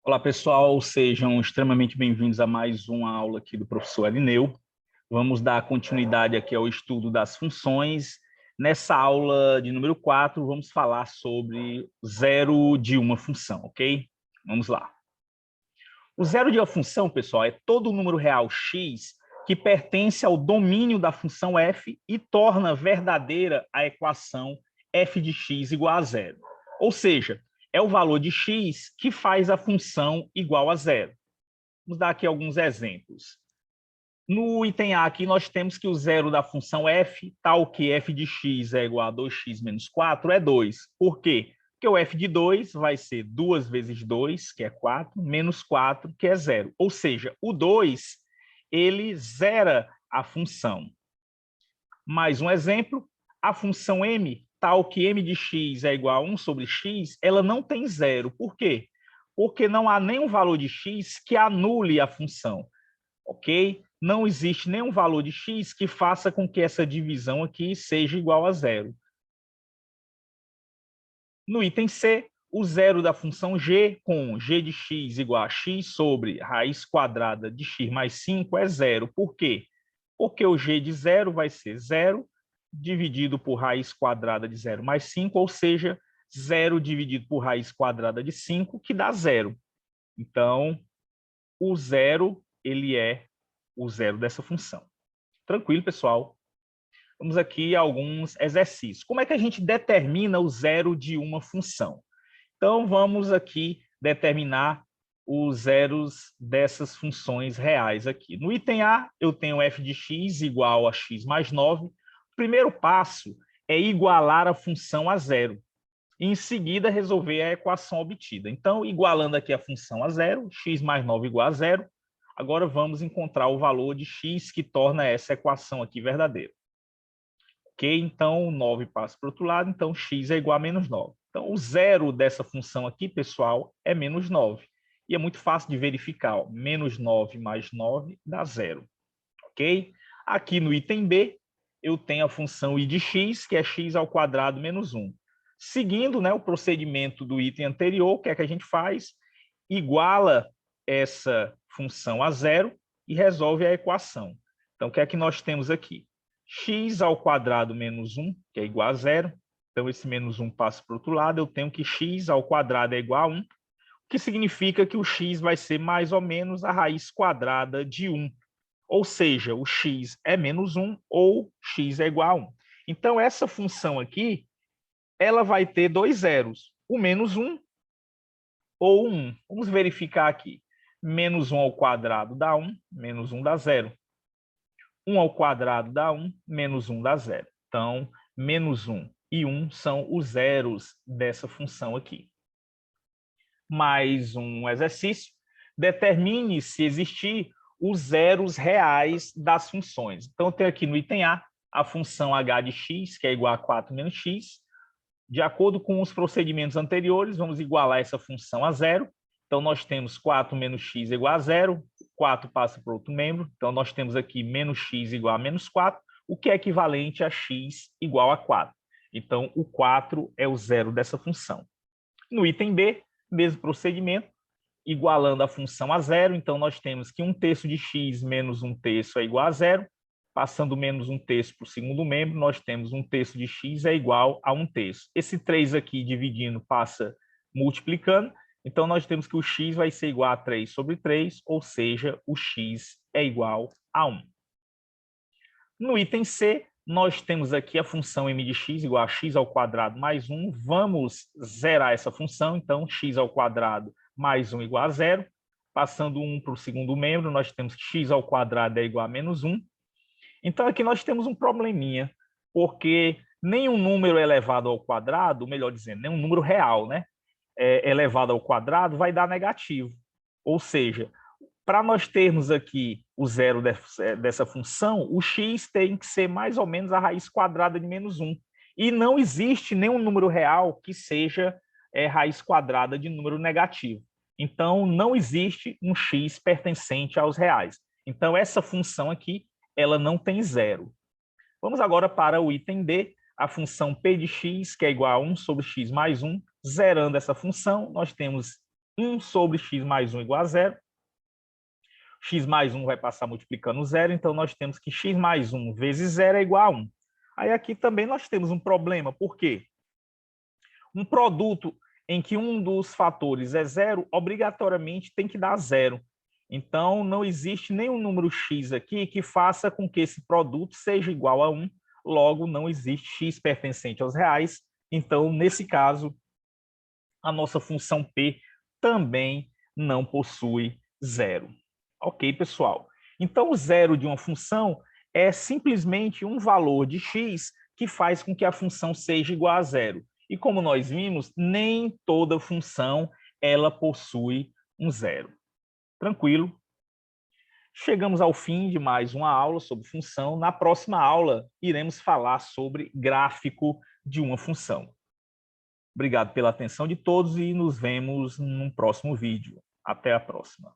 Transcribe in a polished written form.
Olá, pessoal, sejam extremamente bem-vindos a mais uma aula aqui do professor Alineu. Vamos dar continuidade aqui ao estudo das funções. Nessa aula de número 4, vamos falar sobre zero de uma função, ok? Vamos lá. O zero de uma função, pessoal, é todo número real x que pertence ao domínio da função f e torna verdadeira a equação f de x igual a zero. Ou seja, é o valor de x que faz a função igual a zero. Vamos dar aqui alguns exemplos. No item A aqui, nós temos que o zero da função f, tal que f de x é igual a 2x menos 4, é 2. Por quê? Porque o f de 2 vai ser 2 vezes 2, que é 4, menos 4, que é 0. Ou seja, o 2, ele zera a função. Mais um exemplo, a função m, tal que m de x é igual a 1 sobre x, ela não tem zero. Por quê? Porque não há nenhum valor de x que anule a função, ok? Não existe nenhum valor de x que faça com que essa divisão aqui seja igual a zero. No item C, o zero da função g com g de x igual a x sobre raiz quadrada de x mais 5 é zero. Por quê? Porque o g de zero vai ser zero dividido por raiz quadrada de 0 mais 5, ou seja, 0 dividido por raiz quadrada de 5, que dá zero. Então, o zero, ele é o zero dessa função. Tranquilo, pessoal? Vamos aqui a alguns exercícios. Como é que a gente determina o zero de uma função? Então, vamos aqui determinar os zeros dessas funções reais aqui. No item A, eu tenho f de x igual a x mais 9. O primeiro passo é igualar a função a zero. E, em seguida, resolver a equação obtida. Então, igualando aqui a função a zero, x mais 9 igual a zero. Agora, vamos encontrar o valor de x que torna essa equação aqui verdadeira. Ok? Então, 9 passa para o outro lado, então x é igual a menos 9. Então, o zero dessa função aqui, pessoal, é menos 9. E é muito fácil de verificar. Ó. Menos 9 mais 9 dá zero. Ok? Aqui no item B, eu tenho a função i de x, que é x ao quadrado menos 1. Seguindo, né, o procedimento do item anterior, o que é que a gente faz? Iguala essa função a zero e resolve a equação. Então, o que é que nós temos aqui? X ao quadrado menos 1, que é igual a zero. Então, esse menos 1 passa para o outro lado. Eu tenho que x ao quadrado é igual a 1, o que significa que o x vai ser mais ou menos a raiz quadrada de 1. Ou seja, o x é menos 1 ou x é igual a 1. Então, essa função aqui, ela vai ter dois zeros, o menos 1 ou 1. Vamos verificar aqui. Menos 1 ao quadrado dá 1, menos 1 dá 0. 1 ao quadrado dá 1, menos 1 dá 0. Então, menos 1 e 1 são os zeros dessa função aqui. Mais um exercício. Determine se existir os zeros reais das funções. Então, eu tenho aqui no item a função h de x, que é igual a 4 menos x. De acordo com os procedimentos anteriores, vamos igualar essa função a zero. Então, nós temos 4 menos x igual a zero, 4 passa para outro membro, então nós temos aqui menos x igual a menos 4, o que é equivalente a x igual a 4. Então, o 4 é o zero dessa função. No item B, mesmo procedimento, igualando a função a zero, então nós temos que 1/3 de x menos 1/3 é igual a zero, passando menos 1/3 para o segundo membro, nós temos 1/3 de x é igual a 1/3. Esse 3 aqui dividindo passa multiplicando, então nós temos que o x vai ser igual a 3 sobre 3, ou seja, o x é igual a 1. No item C, nós temos aqui a função m de x igual a x ao quadrado mais 1. Vamos zerar essa função, então x ao quadrado mais 1 igual a 0. Passando 1 para o segundo membro, nós temos que x ao quadrado é igual a menos 1. Então, aqui nós temos um probleminha, porque nenhum número elevado ao quadrado, melhor dizendo, nenhum número real, né, elevado ao quadrado vai dar negativo. Ou seja, para nós termos aqui o zero dessa função, o x tem que ser mais ou menos a raiz quadrada de menos 1. E não existe nenhum número real que seja raiz quadrada de número negativo. Então, não existe um x pertencente aos reais. Então, essa função aqui, ela não tem zero. Vamos agora para o item D, a função p de x, que é igual a 1 sobre x mais 1. Zerando essa função, nós temos 1 sobre x mais 1 igual a 0. X mais 1 vai passar multiplicando 0, então nós temos que x mais 1 vezes 0 é igual a 1. Aí aqui também nós temos um problema, por quê? Um produto em que um dos fatores é 0, obrigatoriamente tem que dar 0. Então, não existe nenhum número x aqui que faça com que esse produto seja igual a 1, logo não existe x pertencente aos reais. Então, nesse caso, a nossa função P também não possui 0. Ok, pessoal? Então, o zero de uma função é simplesmente um valor de x que faz com que a função seja igual a 0. E como nós vimos, nem toda função ela possui um 0. Tranquilo? Chegamos ao fim de mais uma aula sobre função. Na próxima aula, iremos falar sobre gráfico de uma função. Obrigado pela atenção de todos e nos vemos no próximo vídeo. Até a próxima.